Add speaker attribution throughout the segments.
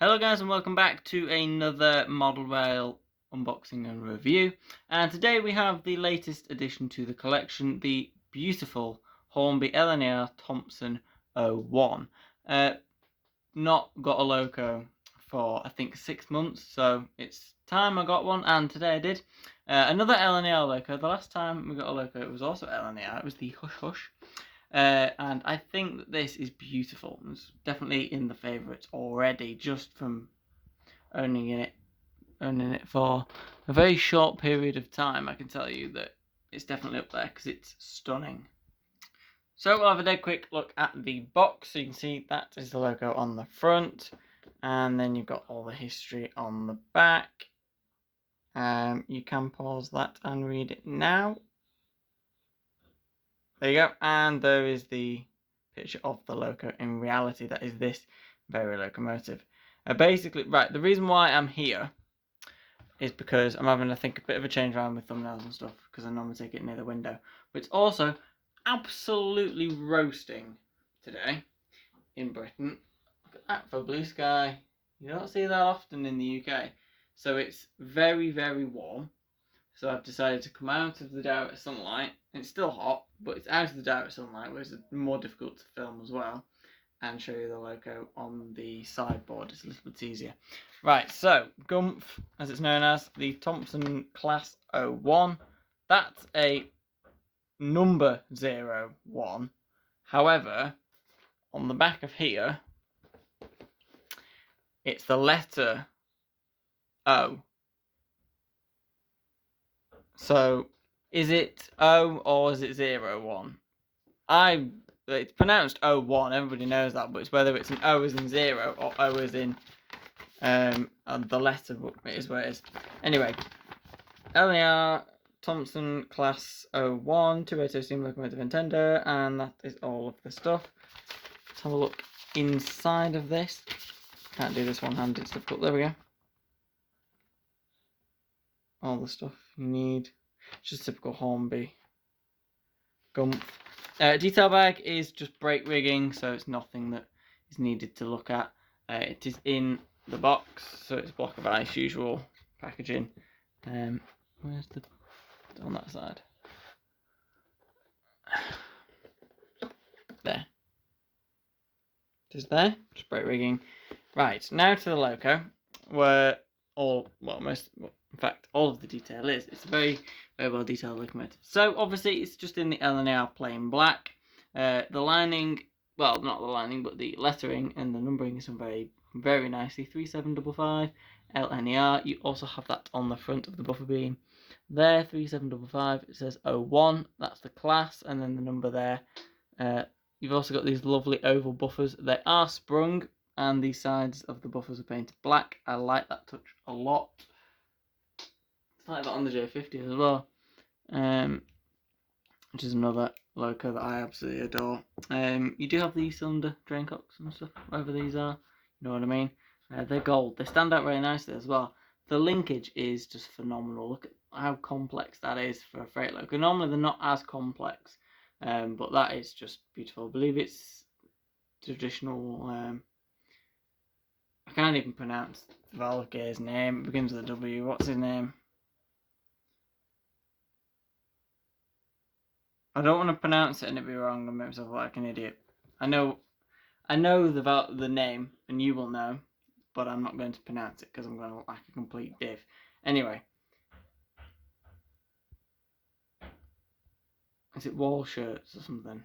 Speaker 1: Hello guys and welcome back to another model rail unboxing and review, and today we have the latest addition to the collection, the beautiful Hornby Thompson O1. Not got a loco for I think 6 months, so it's time I got one, and today I did. Another LNR loco. The last time we got a loco it was also LNR, it was the Hush Hush. And I think that this is beautiful. It's definitely in the favourites already, just from owning it for a very short period of time. I can tell you that it's definitely up there because it's stunning. So we'll have a dead quick look at the box. So you can see that is the logo on the front, and then you've got all the history on the back. You can pause that and read it now. There you go, and there is the picture of the loco. In reality, that is this very locomotive. Basically, right, the reason why I'm here is because I'm having, I think, a bit of a change around with thumbnails and stuff, because I normally take it near the window. But it's also absolutely roasting today in Britain. Look at that for blue sky. You don't see that often in the UK. So it's very, very warm. So I've decided to come out of the direct sunlight. It's still hot, but it's out of the direct sunlight, which is more difficult to film as well, and show you the loco on the sideboard. It's a little bit easier. Right, so Gumph, as it's known as, the Thompson Class O1. That's a number 01. However, on the back of here, it's the letter O. So, is it O or is it 01? It's pronounced O1, everybody knows that, but it's whether it's an O as in 0 or O as in the letter, but it is what it is. Anyway, LER Thompson Class 01, 280 steam locomotive and tender, and that is all of the stuff. Let's have a look inside of this. Can't do this one-handed, it's difficult. There we go. All the stuff you need. Just typical Hornby. Gumph. Detail bag is just brake rigging, so it's nothing that is needed to look at. It is in the box, so it's block of ice, usual packaging. Where's the on that side? There. Just there, just brake rigging. Right, now to the loco, where in fact, all of the detail is. It's a very, very well detailed locomotive. So obviously, it's just in the LNR plain black. The lining, well, not the lining, but the lettering and the numbering is done very, very nicely. 3755 LNER. You also have that on the front of the buffer beam. There, 3755. It says 01. That's the class, and then the number there. You've also got these lovely oval buffers. They are sprung, and the sides of the buffers are painted black. I like that touch a lot. It's like that on the J50 as well, which is another loco that I absolutely adore. You do have these cylinder drain cocks and stuff, whatever these are, you know what I mean. They're gold. They stand out very nicely as well. The linkage is just phenomenal. Look at how complex that is for a freight loco. Normally they're not as complex, but that is just beautiful. I believe it's traditional. I can't even pronounce the valve gear's name. It begins with a W. What's his name? I don't want to pronounce it and it be wrong and make myself look like an idiot. I know the name, and you will know, but I'm not going to pronounce it because I'm going to look like a complete div. Anyway, is it wall shirts or something?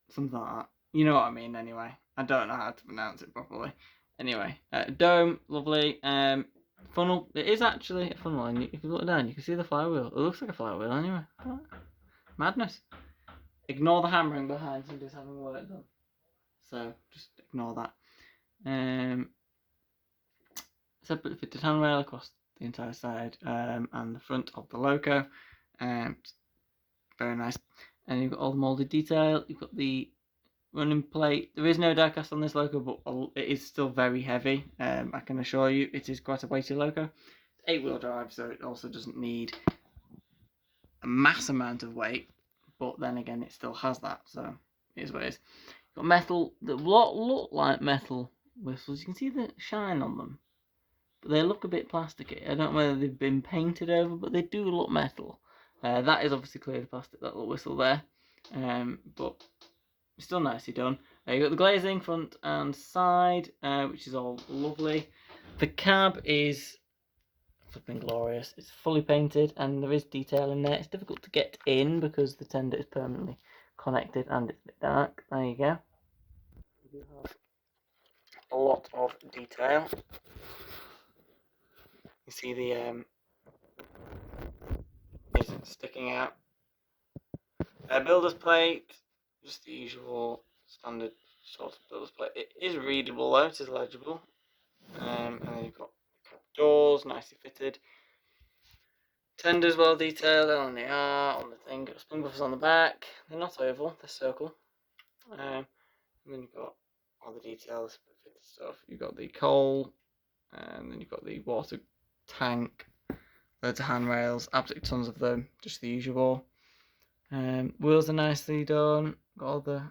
Speaker 1: Something like that. You know what I mean. Anyway, I don't know how to pronounce it properly. Anyway, dome, lovely. Funnel. It is actually a funnel, and if you look down, you can see the flywheel. It looks like a flywheel anyway. Madness. Ignore the hammering behind, somebody's having work done. So just ignore that. Separately fitted handrail across the entire side and the front of the loco. Very nice. And you've got all the moulded detail. You've got the running plate. There is no diecast on this loco, but it is still very heavy. I can assure you, it is quite a weighty loco. It's 8-wheel drive, so it also doesn't need a mass amount of weight. But then again, it still has that, so it is what it is. You've got metal that look like metal whistles. You can see the shine on them, but they look a bit plasticky. I don't know whether they've been painted over, but they do look metal. That is obviously clearly plastic, that little whistle there, but it's still nicely done. You've got the glazing front and side, which is all lovely. The cab is flipping glorious. It's fully painted and there is detail in there. It's difficult to get in because the tender is permanently connected and it's a bit dark. There you go. We do have a lot of detail. You see the is sticking out. Builder's plate, just the usual standard sort of builder's plate. It is readable though, it is legible. And then you've got doors, nicely fitted. Tenders well detailed on the art, on the thing. Got spring buffers on the back. They're not oval, they're circle. And then you've got all the details, fitted stuff. You've got the coal, and then you've got the water tank, loads of handrails, absolutely tons of them, just the usual. Wheels are nicely done. Got all the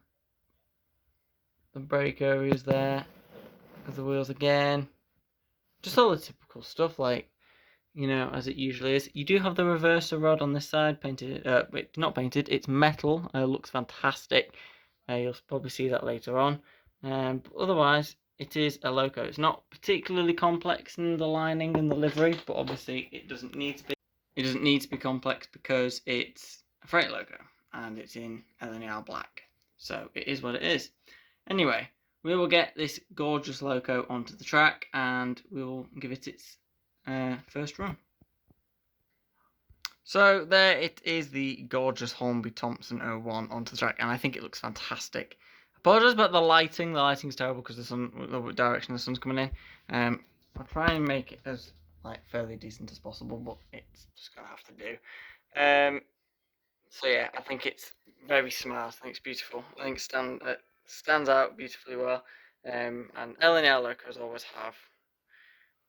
Speaker 1: brake areas there. There's the wheels again. Just all the typical stuff, like, you know, as it usually is. You do have the reverser rod on this side, painted. Wait, not painted. It's metal. Looks fantastic. You'll probably see that later on. But otherwise, it is a loco. It's not particularly complex in the lining and the livery, but obviously it doesn't need to be. It doesn't need to be complex because it's a freight loco and it's in LNER black. So it is what it is. Anyway, we will get this gorgeous loco onto the track and we will give it its first run. So there it is, the gorgeous Hornby Thompson O1 onto the track, and I think it looks fantastic. Apologies about the lighting. The lighting's terrible because the direction the sun's coming in. I'll try and make it as fairly decent as possible, but it's just gonna have to do. So yeah, I think it's very smart. I think it's beautiful. I think it stands out beautifully well. And LNL locos always have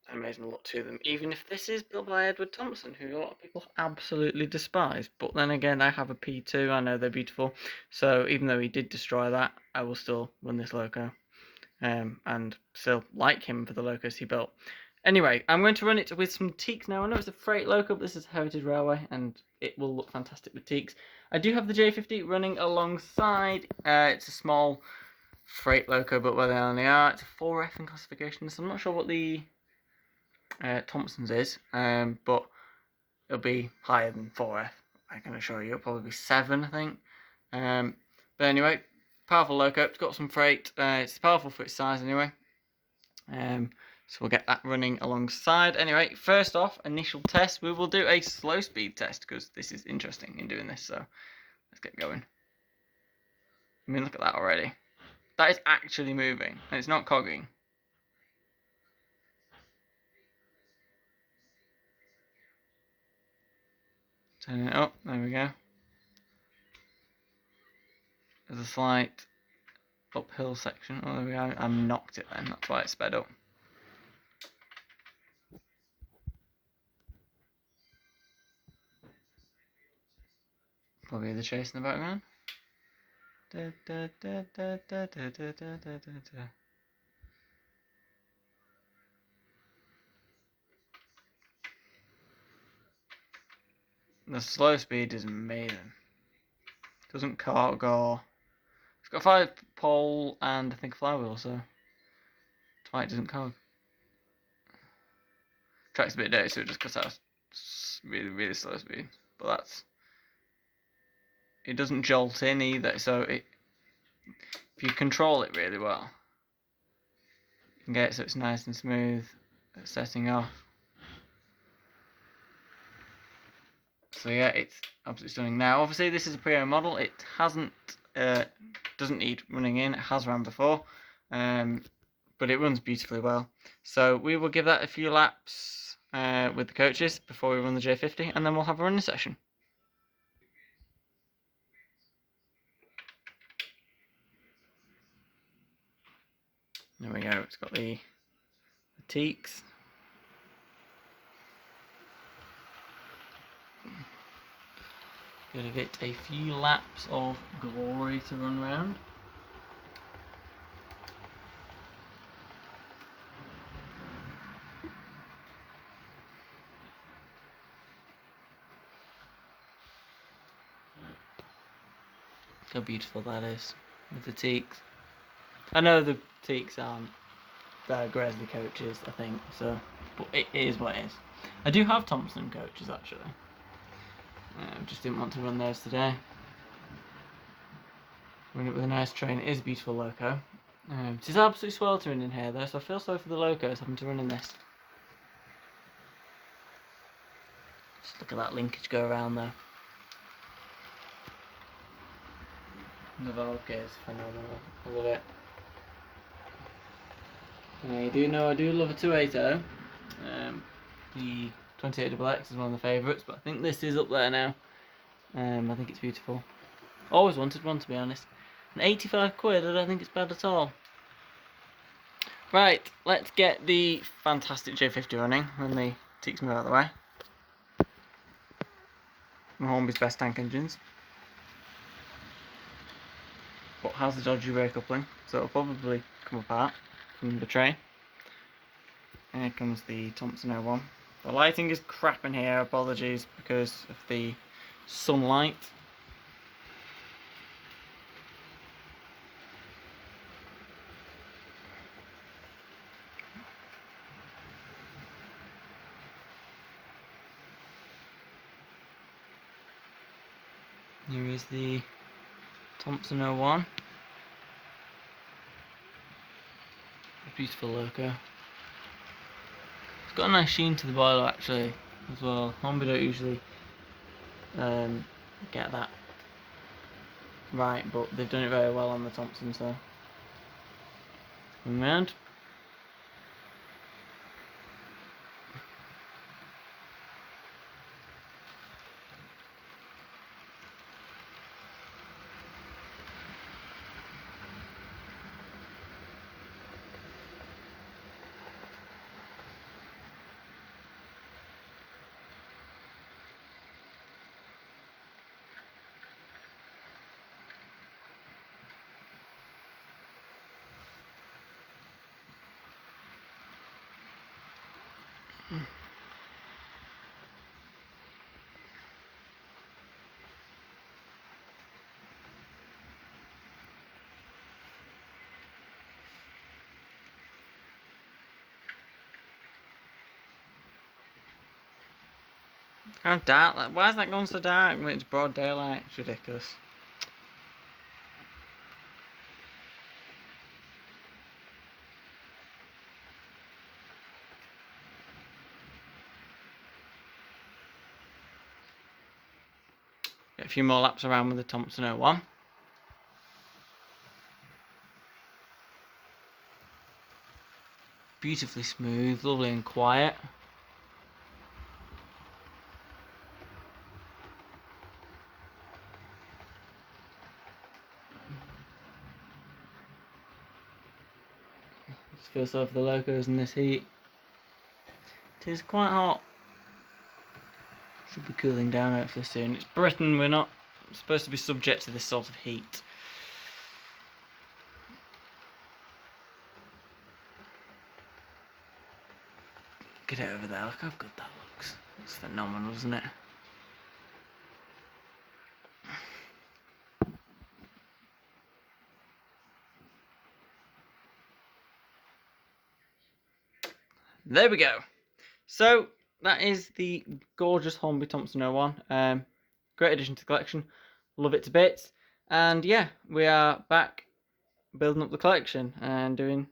Speaker 1: an amazing look to them, even if this is built by Edward Thompson, who a lot of people absolutely despise. But then again, I have a P2, I know they're beautiful, so even though he did destroy that, I will still run this loco, and still like him for the locos he built. Anyway, I'm going to run it with some teaks now. I know it's a freight loco, but this is Heritage Railway, and it will look fantastic with teaks. I do have the J50 running alongside. It's a small freight loco, but where they only are. It's a 4F in classification, so I'm not sure what the Thompson's is, but it'll be higher than 4F, I can assure you. It'll probably be 7, I think. But anyway, powerful loco. It's got some freight. It's powerful for its size anyway. So we'll get that running alongside. Anyway, first off, initial test. We will do a slow speed test because this is interesting in doing this. So let's get going. I mean, look at that already. That is actually moving, and it's not cogging. Turn it up. There we go. There's a slight uphill section. Oh, there we go. I knocked it then. That's why it sped up. Probably the chase in the background. The slow speed is amazing. Doesn't cog or... It's got 5-pole and I think a flywheel, so that's why it doesn't cog. Track's a bit dirty, so it just cuts out really, really slow speed. But that's... It doesn't jolt in either, so if you control it really well, you can get it so it's nice and smooth at setting off. So yeah, it's absolutely stunning. Now, obviously, this is a pre-owned model. It doesn't need running in. It has ran before, but it runs beautifully well. So we will give that a few laps with the coaches before we run the J50, and then we'll have a running session. There we go. It's got the teaks. Give it a few laps of glory to run around. How beautiful that is with the teaks. I know the teaks aren't Gresley coaches, I think, so, but it is what it is. I do have Thompson coaches actually. Just didn't want to run those today. Run it with a nice train. It is a beautiful loco. It is absolutely sweltering in here though, so I feel sorry for the locos having to run in this. Just look at that linkage go around there. The Volca is phenomenal. I love it. You do know I do love a 280. The 28XX is one of the favourites, but I think this is up there now. I think it's beautiful. Always wanted one, to be honest. And 85 quid, I don't think it's bad at all. Right, let's get the fantastic J50 running when the teaks move out of the way. Hornby's best tank engines. But has the dodgy rear coupling, so it'll probably come apart from the train. And here comes the Thompson O1. The lighting is crap in here, apologies, because of the sunlight. Here is the Thompson O1. A beautiful loco. It's got a nice sheen to the boiler actually as well. Hornby don't usually get that right, but they've done it very well on the Thompson, so coming round. How dark? Like, why is that going so dark when it's broad daylight? It's ridiculous. Get a few more laps around with the Thompson O1. Beautifully smooth, lovely and quiet. Just feel sorry for the locos in this heat. It is quite hot. Should be cooling down hopefully soon. It's Britain, we're not supposed to be subject to this sort of heat. Get it over there, look how good that looks. It's phenomenal, isn't it? There we go. So that is the gorgeous Hornby Thompson O1. Great addition to the collection. Love it to bits. And yeah, we are back building up the collection and doing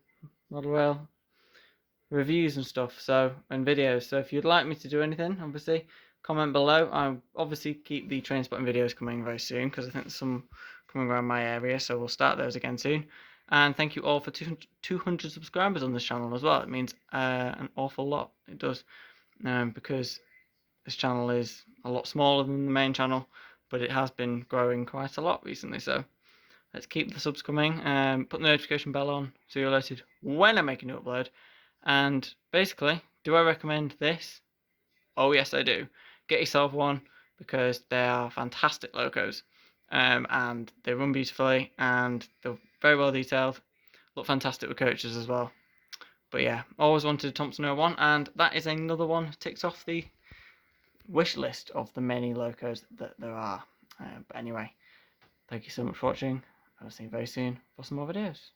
Speaker 1: model rail reviews and stuff, and videos. So if you'd like me to do anything, obviously comment below. I'll obviously keep the train spotting videos coming very soon because I think there's some coming around my area, so we'll start those again soon. And thank you all for 200 subscribers on this channel as well. It means an awful lot. It does, because this channel is a lot smaller than the main channel, but it has been growing quite a lot recently. So let's keep the subs coming. Put the notification bell on so you're alerted when I make a new upload. And basically, do I recommend this? Oh yes, I do. Get yourself one because they are fantastic locos, and they run beautifully and they're very well detailed. Look fantastic with coaches as well. But yeah, always wanted a Thompson O1, and that is another one ticked off the wish list of the many locos that there are. But anyway, Thank you so much for watching. I'll see you very soon for some more videos.